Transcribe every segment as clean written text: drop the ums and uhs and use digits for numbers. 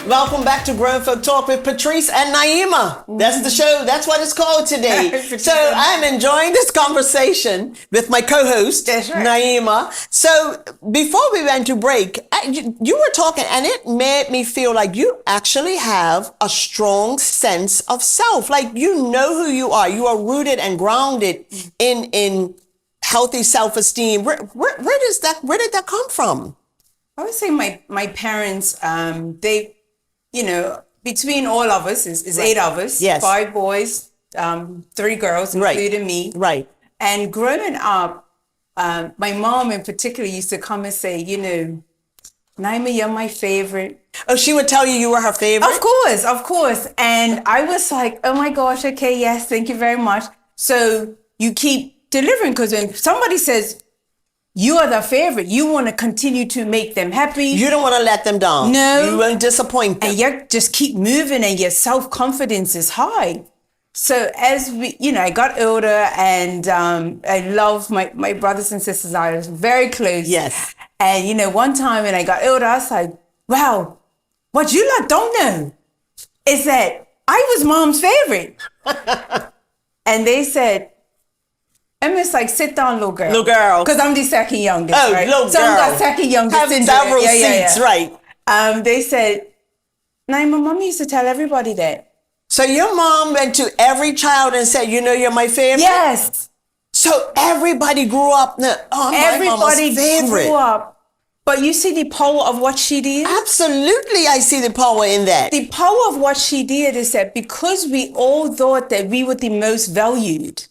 Welcome back to Grown Folk Talk with Patrice and Na'imah. That's the show. That's what it's called today. So I'm enjoying this conversation with my co-host, Na'imah. So before we went to break, you were talking and it made me feel like you actually have a strong sense of self. Like you know who you are. You are rooted and grounded in healthy self-esteem. Where did that come from? I would say my parents, they, between all of us is 8 of us, 5 boys, 3 girls, including me. Right. And growing up, my mom in particular used to come and say, Na'imah, you're my favorite. Oh, she would tell you were her favorite? Of course. And I was like, oh my gosh, okay, yes, thank you very much. So you keep delivering, because when somebody says, you are the favorite, you want to continue to make them happy. You don't want to let them down. No. You won't disappoint them. And you just keep moving and your self-confidence is high. So as I got older and I love my brothers and sisters. I was very close. Yes. And, one time when I got older, I was like, wow, what you lot don't know is that I was mom's favorite. And they said, Emma's like, sit down, little girl. Little girl. Because I'm the second youngest, right? Little girl. So I'm the second youngest. Have several seats, right. They said, Na'imah, mommy used to tell everybody that. So your mom went to every child and said, you're my favorite? Yes. So everybody grew up, everybody grew up. But you see the power of what she did? Absolutely, I see the power in that. The power of what she did is that because we all thought that we were the most valued,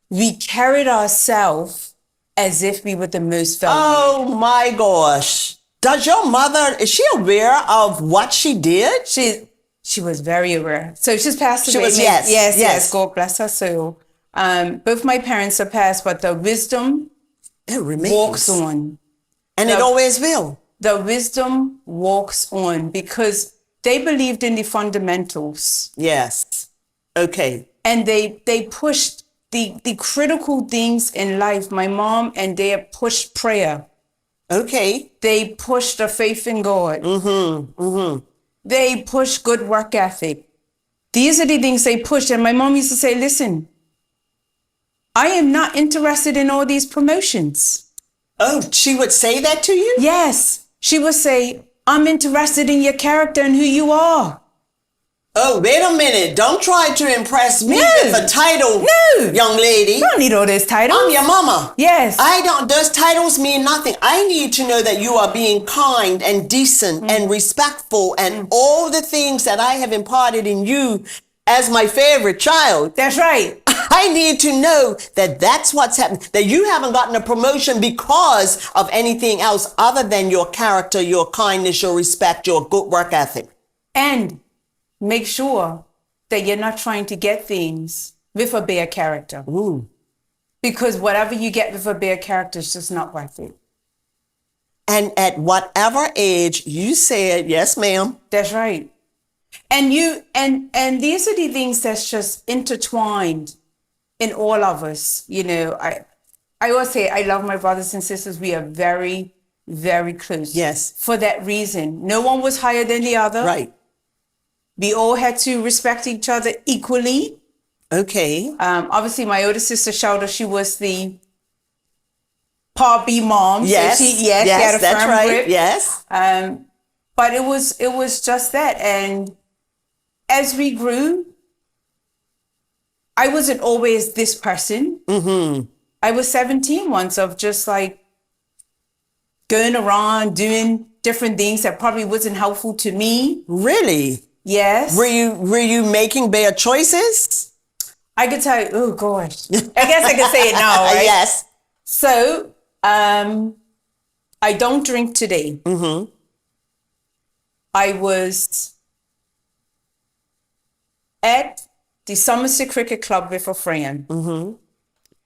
we carried ourselves as if we were the most valued. Oh my gosh. Does your mother, is she aware of what she did? She was very aware. So she's passed away. Yes. God bless her soul. Both my parents are passed, but the wisdom walks on. And it always will. The wisdom walks on because they believed in the fundamentals. Yes. Okay. And they pushed the critical things in life. My mom and dad pushed prayer. Okay. They pushed the faith in God. They pushed good work ethic. These are the things they pushed. And my mom used to say, listen, I am not interested in all these promotions. Oh, she would say that to you? Yes. She would say, I'm interested in your character and who you are. Oh, wait a minute. Don't try to impress me with a title, young lady. You don't need all those titles. I'm your mama. Yes. Those titles mean nothing. I need to know that you are being kind and decent and respectful and all the things that I have imparted in you as my favorite child. That's right. I need to know that that's what's happening, that you haven't gotten a promotion because of anything else other than your character, your kindness, your respect, your good work ethic. And make sure that you're not trying to get things with a bad character. Ooh. Because whatever you get with a bad character is just not worth it. And at whatever age you said, yes, ma'am. That's right. And these are the things that's just intertwined in all of us. I always say I love my brothers and sisters. We are very, very close. Yes. For that reason. No one was higher than the other. Right. We all had to respect each other equally. Okay. Obviously, my older sister, Shelda, she was the Part B mom. Yes. So she had a that's firm right. grip. Yes. But it was just that. And as we grew, I wasn't always this person. I was 17 once of just like going around doing different things that probably wasn't helpful to me. Really? Yes. Were you making bad choices? I could tell you, oh gosh. I guess I could say it now, right? Yes. So, I don't drink today. I was at the Somerset Cricket Club with a friend.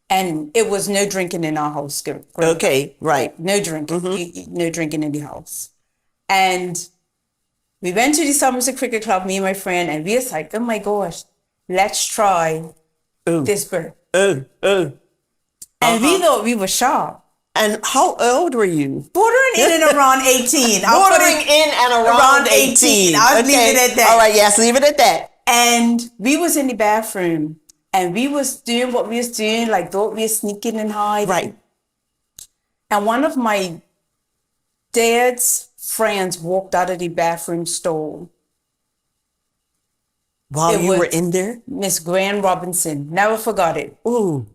And it was no drinking in our house. Okay, right. No drinking. No drinking in the house. And we went to the Somerset Cricket Club, me and my friend, and we was like, oh my gosh, let's try this beer. And we thought we were sharp. And how old were you? Bordering bordering in and around 18. Bordering in and around 18. I'll leave it at that. All right, yes, leave it at that. And we was in the bathroom and we was doing what we was doing, like thought we was sneaking and hiding. Right. And one of my dad's friends walked out of the bathroom stall. While you were in there? Miss Gran Robinson. Never forgot it. Ooh.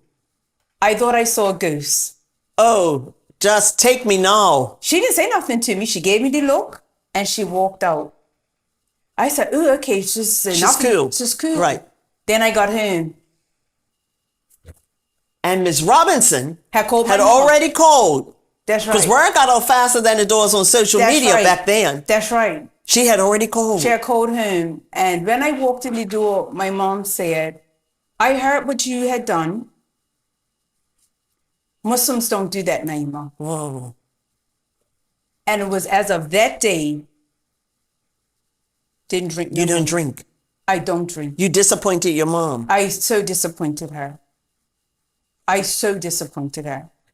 I thought I saw a ghost. Oh, just take me now. She didn't say nothing to me. She gave me the look and she walked out. I said, oh, okay, she's cool. She's cool. Right. Then I got home. And Miss Robinson had already called. That's right. Because word got out faster than the doors on social media back then. That's right. She had already called. She had called home. And when I walked in the door, my mom said, I heard what you had done. Muslims don't do that, Na'imah. Whoa. And it was as of that day, didn't drink. You don't drink? I don't drink. You disappointed your mom? I so disappointed her.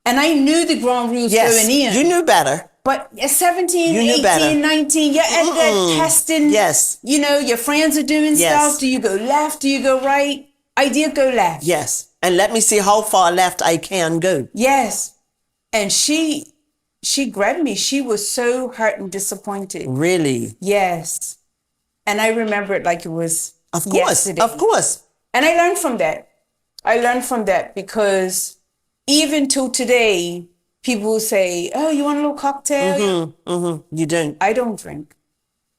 And I knew the ground rules going in. You knew better. But at 17, 18, 19, you're at that testing. Yes. You know, your friends are doing stuff. Do you go left? Do you go right? I did go left. Yes. And let me see how far left I can go. Yes. And she grabbed me. She was so hurt and disappointed. Really? Yes. And I remember it like it was yesterday. Of course. And I learned from that. Because even till today, people say, oh, you want a little cocktail? You don't. I don't drink.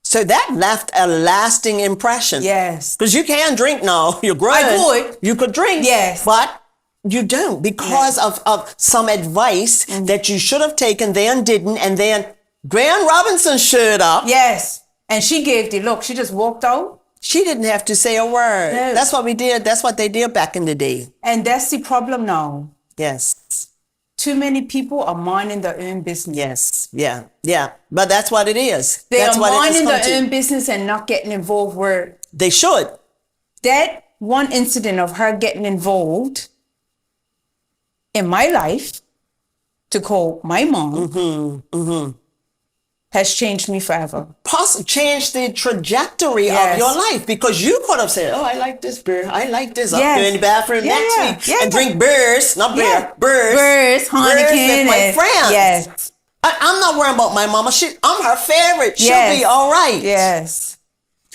So that left a lasting impression. Yes. Because you can drink now. You're grown. I could. You could drink. Yes. But you don't because of some advice that you should have taken then didn't. And then Gran Robinson showed up. Yes. And she gave the look. She just walked out. She didn't have to say a word. No. That's what we did. That's what they did back in the day. And that's the problem now. Yes. Too many people are minding their own business. Yes. Yeah. Yeah. But that's what it is. They are minding their own business and not getting involved where they should. That one incident of her getting involved in my life to call my mom has changed me forever. Changed the trajectory of your life because you could have said, oh, I like this beer. I like this. I'll go in the bathroom next week and drink beers, not beer, beers, Heineken with my friends. Yes. I'm not worrying about my mama. I'm her favorite. She'll be all right. Yes.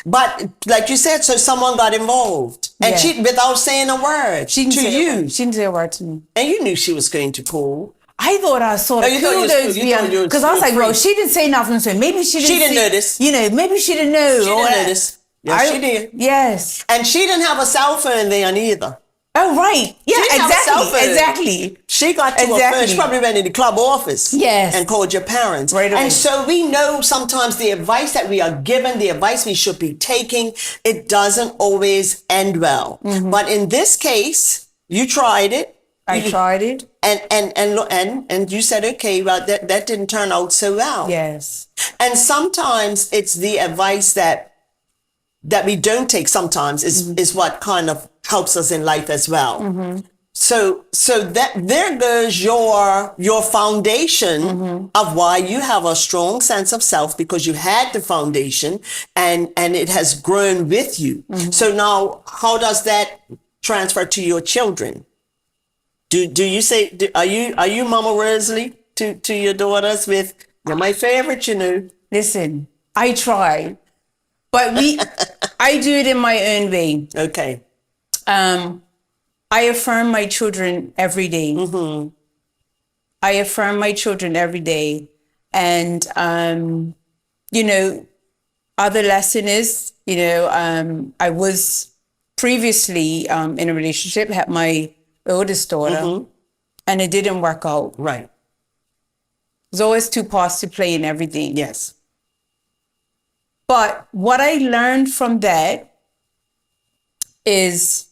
But like you said, so someone got involved and she, without saying a word she didn't say a word to me. And you knew she was going to call. I thought I saw the kudos because I was like, well, she didn't say nothing, so maybe she didn't notice. You know, maybe she didn't know. She didn't notice. Yes, she did. Yes. And she didn't have a cell phone then either. Oh, right. Yeah, exactly. She got to a phone. She probably went in the club office. Yes. And called your parents. Right away. And so we know sometimes the advice that we are given, the advice we should be taking, it doesn't always end well. But in this case, you tried it. I tried it. And you said, okay, well, that didn't turn out so well. Yes. And sometimes it's the advice that we don't take sometimes is what kind of helps us in life as well. So that there goes your foundation of why you have a strong sense of self because you had the foundation and it has grown with you. So now how does that transfer to your children? Do you say, are you Mama Rosalie to your daughters with, you're my favorite, you know? Listen, I try, but I do it in my own way. Okay. I affirm my children every day. I affirm my children every day. And, you know, other lesson is, you know, I was previously in a relationship, had my oldest daughter, and it didn't work out. Right. There's always two parts to play in everything. Yes. But what I learned from that is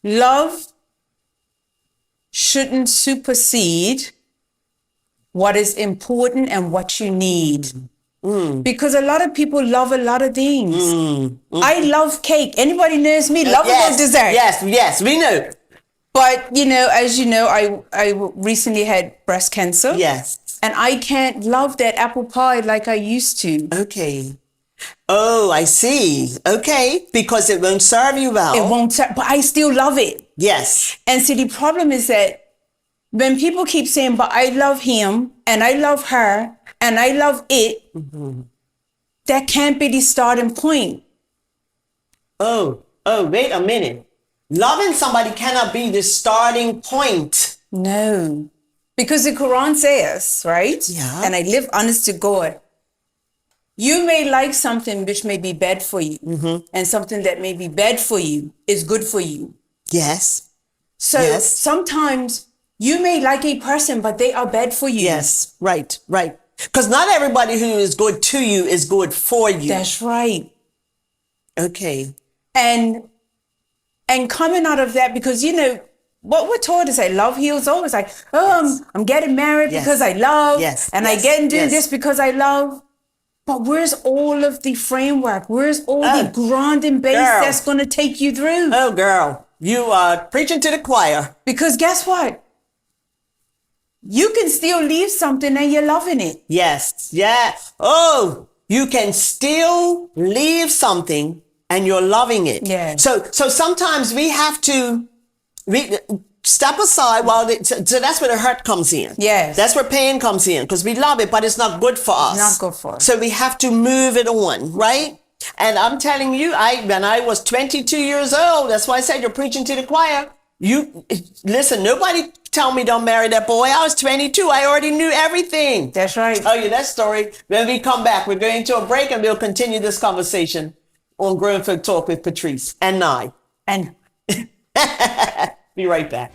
love shouldn't supersede what is important and what you need. Because a lot of people love a lot of things. I love cake. Anybody knows me? Love a good dessert. Yes, we know. But, you know, as you know, I recently had breast cancer. Yes. And I can't love that apple pie like I used to. Okay. Oh, I see. Okay. Because it won't serve you well. It won't serve, but I still love it. Yes. And see, the problem is that when people keep saying, but I love him, and I love her, and I love it, that can't be the starting point. Oh, wait a minute. Loving somebody cannot be the starting point. No. Because the Quran says, right? Yeah. And I live honest to God. You may like something which may be bad for you, and something that may be bad for you is good for you. Yes. So Yes. sometimes you may like a person, but they are bad for you. Yes. Right. Right. Because not everybody who is good to you is good for you. That's right. Okay. And coming out of that, because, you know, what we're taught is that love heals all. It's like, I'm getting married because I love. Yes. And I get and do this because I love. But where's all of the framework? Where's all the grounding base that's going to take you through? Oh, girl, you are preaching to the choir. Because guess what? You can still leave something and you're loving it. Yes. Yeah. Oh, you can still leave something and you're loving it. Yeah. So sometimes we have to step aside so that's where the hurt comes in. Yes. That's where pain comes in because we love it, but it's not good for us. Not good for us. So we have to move it on, right? And I'm telling you, when I was 22 years old, that's why I said you're preaching to the choir. You listen, nobody tell me don't marry that boy. I was 22. I already knew everything. That's right. I'll tell you that story when we come back. We're going to a break and we'll continue this conversation on Grown Folk Talk with Patrice and Nye. And be right back.